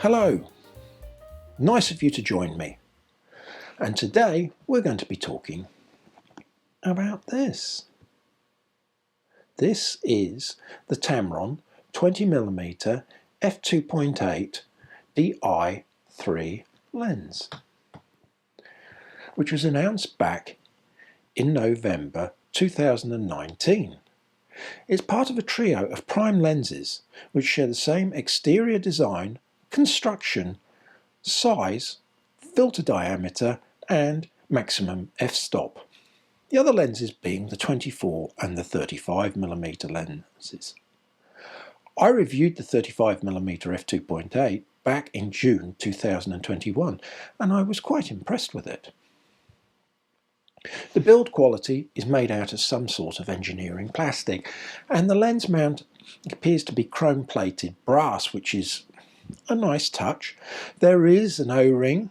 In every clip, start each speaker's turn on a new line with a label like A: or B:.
A: Hello, nice of you to join me. And today we're going to be talking about this. This is the Tamron 20mm f2.8 Di3 lens, which was announced back in November 2019. It's part of a trio of prime lenses which share the same exterior design, construction, size, filter diameter and maximum f-stop. The other lenses being the 24 and the 35mm lenses. I reviewed the 35mm f2.8 back in June 2021 and I was quite impressed with it. The build quality is made out of some sort of engineering plastic, and the lens mount appears to be chrome plated brass, which is a nice touch. There is an O-ring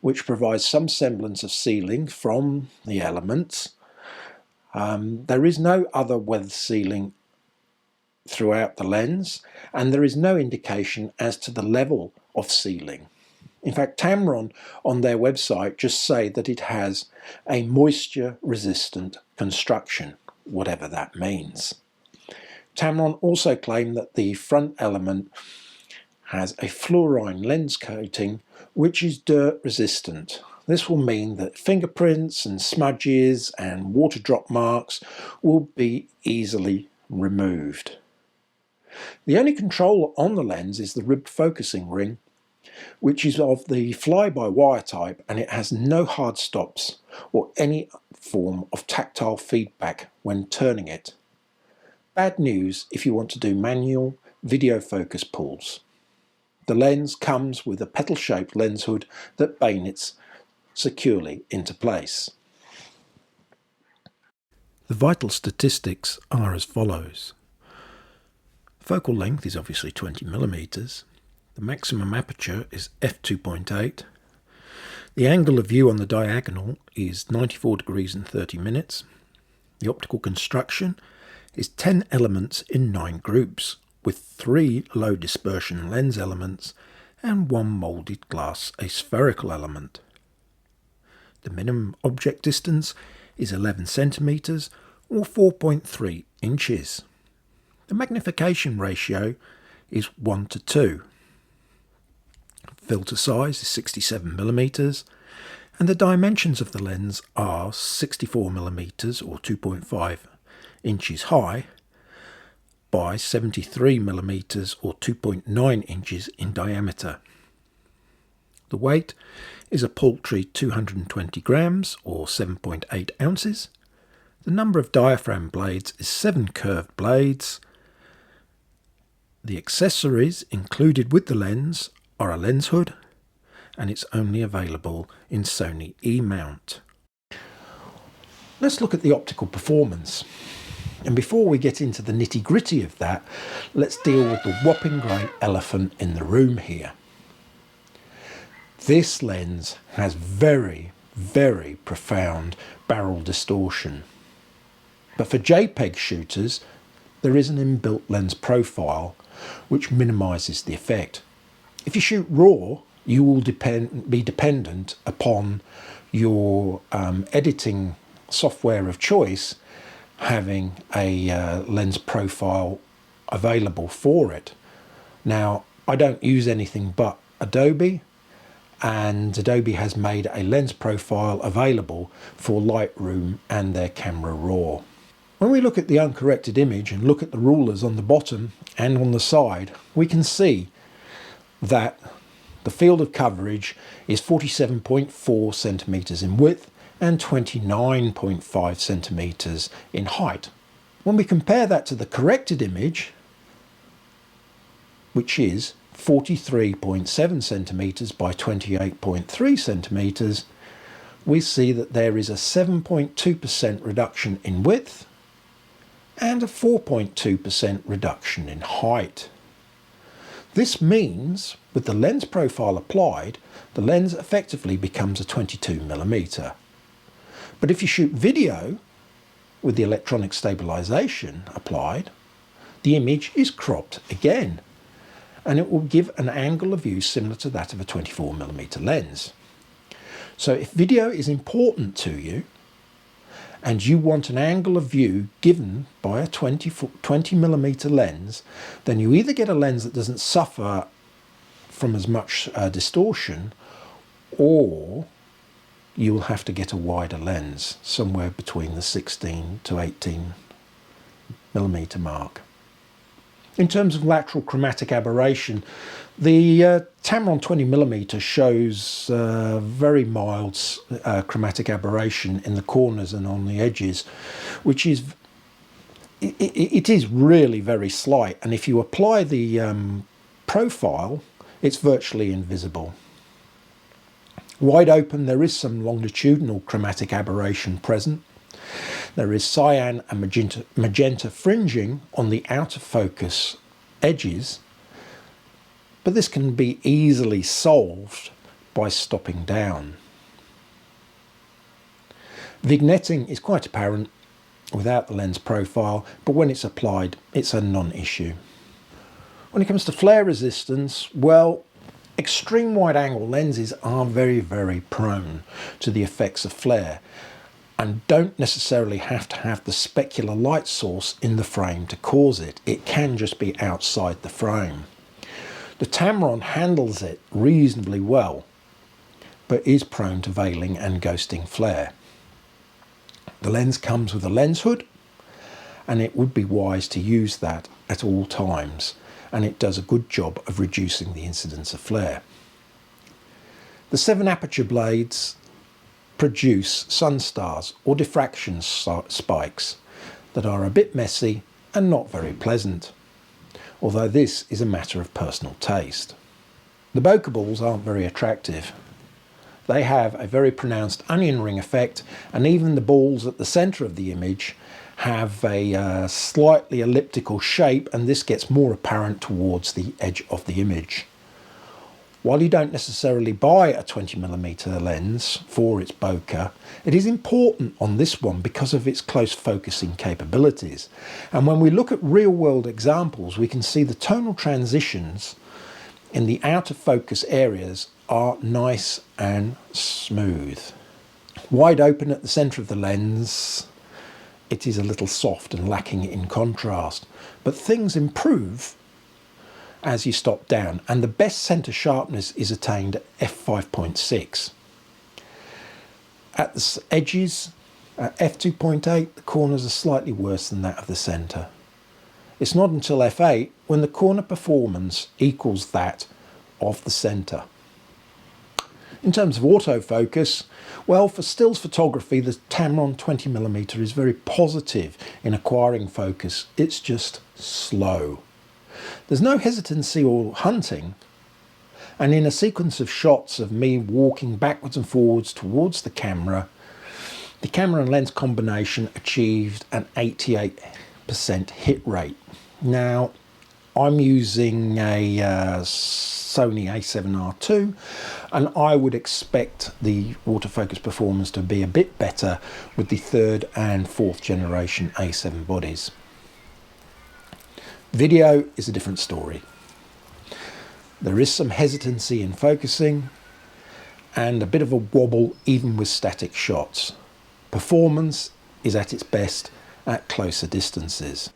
A: which provides some semblance of sealing from the elements. There is no other weather sealing throughout the lens, and there is no indication as to the level of sealing. In fact, Tamron on their website just say that it has a moisture resistant construction, whatever that means. Tamron also claim that the front element has a fluorine lens coating which is dirt resistant. This will mean that fingerprints and smudges and water drop marks will be easily removed. The only control on the lens is the ribbed focusing ring, which is of the fly-by-wire type, and it has no hard stops or any form of tactile feedback when turning it. Bad news if you want to do manual video focus pulls. The lens comes with a petal-shaped lens hood that bayonets securely into place. The vital statistics are as follows. Focal length is obviously 20mm. The maximum aperture is f2.8. The angle of view on the diagonal is 94 degrees and 30 minutes. The optical construction is 10 elements in 9 groups, with 3 low dispersion lens elements and 1 moulded glass aspherical element. The minimum object distance is 11 centimeters or 4.3 inches. The magnification ratio is 1 to 2. Filter size is 67mm, and the dimensions of the lens are 64mm or 2.5 inches high by 73mm or 2.9 inches in diameter. The weight is a paltry 220 grams or 7.8 ounces. The number of diaphragm blades is 7 curved blades. The accessories included with the lens are a lens hood, and it's only available in Sony E-mount. Let's look at the optical performance. And before we get into the nitty-gritty of that, let's deal with the whopping great elephant in the room here. This lens has very, very profound barrel distortion. But for JPEG shooters, there is an inbuilt lens profile which minimises the effect. If you shoot RAW, you will be dependent upon your editing software of choice having a lens profile available for it. Now, I don't use anything but Adobe, and Adobe has made a lens profile available for Lightroom and their Camera Raw. When we look at the uncorrected image and look at the rulers on the bottom and on the side, we can see that the field of coverage is 47.4 centimeters in width and 29.5 centimeters in height. When we compare that to the corrected image, which is 43.7 centimeters by 28.3 centimeters, we see that there is a 7.2% reduction in width and a 4.2% reduction in height. This means, with the lens profile applied, the lens effectively becomes a 22mm. But if you shoot video with the electronic stabilization applied, the image is cropped again. and it will give an angle of view similar to that of a 24mm lens. So if video is important to you and you want an angle of view given by a 20mm lens, then you either get a lens that doesn't suffer from as much distortion, or you will have to get a wider lens, somewhere between the 16 to 18mm mark. In terms of lateral chromatic aberration, the Tamron 20mm shows very mild chromatic aberration in the corners and on the edges, which is it is really very slight, and if you apply the profile, it's virtually invisible. Wide open, there is some longitudinal chromatic aberration present. There is cyan and magenta fringing on the out of focus edges, but this can be easily solved by stopping down. Vignetting is quite apparent without the lens profile, but when it's applied, it's a non-issue. When it comes to flare resistance, well, extreme wide angle lenses are very, very prone to the effects of flare, and don't necessarily have to have the specular light source in the frame to cause it. It can just be outside the frame. The Tamron handles it reasonably well, but is prone to veiling and ghosting flare. The lens comes with a lens hood, and it would be wise to use that at all times, and it does a good job of reducing the incidence of flare. The 7 aperture blades produce sun stars or diffraction spikes that are a bit messy and not very pleasant, although this is a matter of personal taste. The bokeh balls aren't very attractive. They have a very pronounced onion ring effect, and even the balls at the centre of the image have a slightly elliptical shape, and this gets more apparent towards the edge of the image. While you don't necessarily buy a 20mm lens for its bokeh, it is important on this one because of its close focusing capabilities. And when we look at real-world examples, we can see the tonal transitions in the out of focus areas are nice and smooth. Wide open at the centre of the lens, it is a little soft and lacking in contrast, but things improve as you stop down, and the best centre sharpness is attained at f5.6. At the edges, at f2.8, the corners are slightly worse than that of the centre. It's not until f8 when the corner performance equals that of the centre. In terms of autofocus, well, for stills photography, the Tamron 20mm is very positive in acquiring focus. It's just slow. There's no hesitancy or hunting, and in a sequence of shots of me walking backwards and forwards towards the camera and lens combination achieved an 88% hit rate. Now, I'm using a Sony A7 II, and I would expect the autofocus performance to be a bit better with the 3rd and 4th generation A7 bodies. Video is a different story. There is some hesitancy in focusing and a bit of a wobble even with static shots. Performance is at its best at closer distances.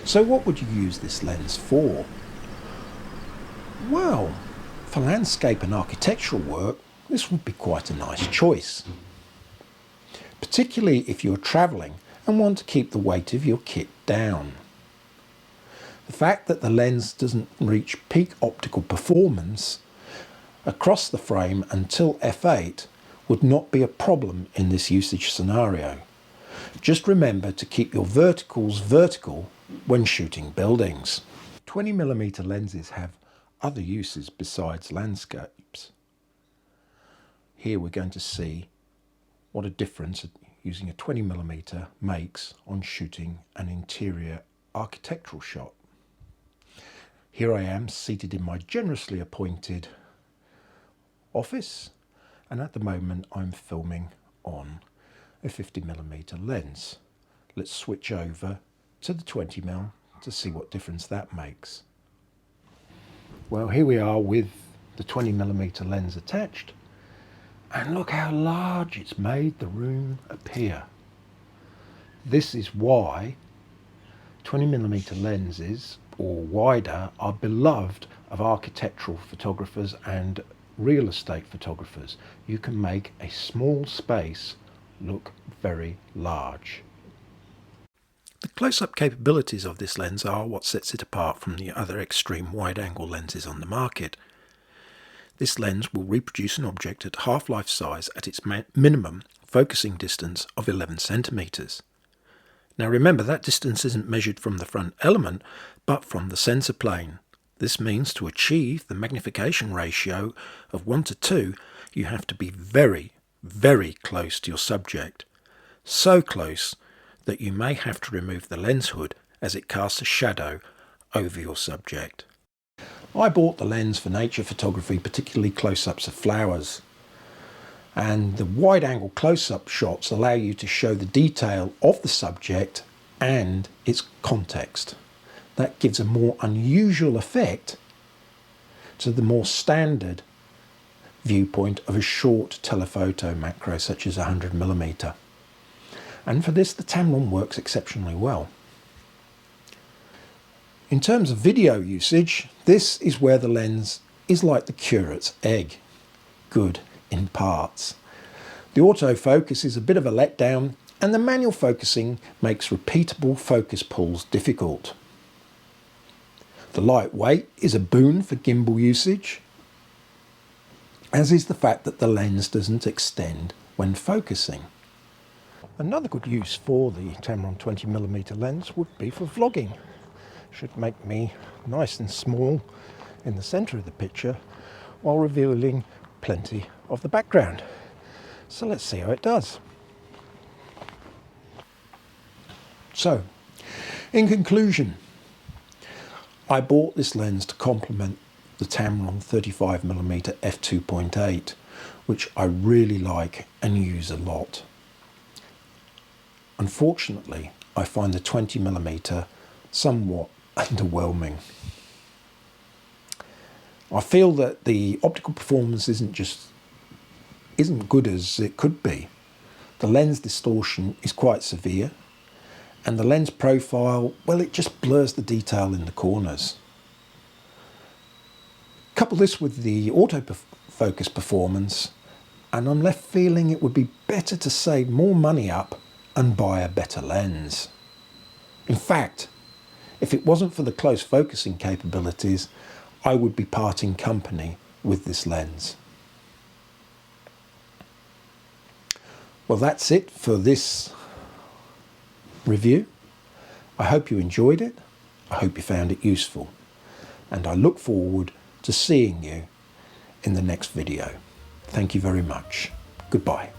A: So what would you use this lens for? Well, for landscape and architectural work, this would be quite a nice choice. Particularly if you're travelling and want to keep the weight of your kit down. The fact that the lens doesn't reach peak optical performance across the frame until f8 would not be a problem in this usage scenario. Just remember to keep your verticals vertical when shooting buildings. 20mm lenses have other uses besides landscapes. Here we're going to see what a difference using a 20mm makes on shooting an interior architectural shot. Here I am seated in my generously appointed office, and at the moment I'm filming on a 50mm lens. Let's switch over to the 20mm to see what difference that makes. Well, here we are with the 20mm lens attached, and look how large it's made the room appear. This is why 20mm lenses, or wider, are beloved of architectural photographers and real estate photographers. You can make a small space look very large. The close-up capabilities of this lens are what sets it apart from the other extreme wide-angle lenses on the market. This lens will reproduce an object at half-life size at its minimum focusing distance of 11 centimeters. Now remember, that distance isn't measured from the front element, but from the sensor plane. This means to achieve the magnification ratio of 1 to 2, you have to be very, very close to your subject. So close that you may have to remove the lens hood as it casts a shadow over your subject. I bought the lens for nature photography, particularly close-ups of flowers. And the wide-angle close-up shots allow you to show the detail of the subject and its context. That gives a more unusual effect to the more standard viewpoint of a short telephoto macro such as 100mm. And for this, the Tamron works exceptionally well. In terms of video usage, this is where the lens is like the curate's egg, good in parts. The autofocus is a bit of a letdown, and the manual focusing makes repeatable focus pulls difficult. The lightweight is a boon for gimbal usage, as is the fact that the lens doesn't extend when focusing. Another good use for the Tamron 20mm lens would be for vlogging. Should make me nice and small in the centre of the picture while revealing plenty of the background. So let's see how it does. So, in conclusion, I bought this lens to complement the Tamron 35mm f2.8, which I really like and use a lot. Unfortunately, I find the 20mm somewhat underwhelming. I feel that the optical performance isn't good as it could be. The lens distortion is quite severe, and the lens profile, well, it just blurs the detail in the corners. Couple this with the autofocus performance, and I'm left feeling it would be better to save more money up and buy a better lens. In fact, if it wasn't for the close focusing capabilities, I would be parting company with this lens. Well, that's it for this review. I hope you enjoyed it. I hope you found it useful. And I look forward to seeing you in the next video. Thank you very much. Goodbye.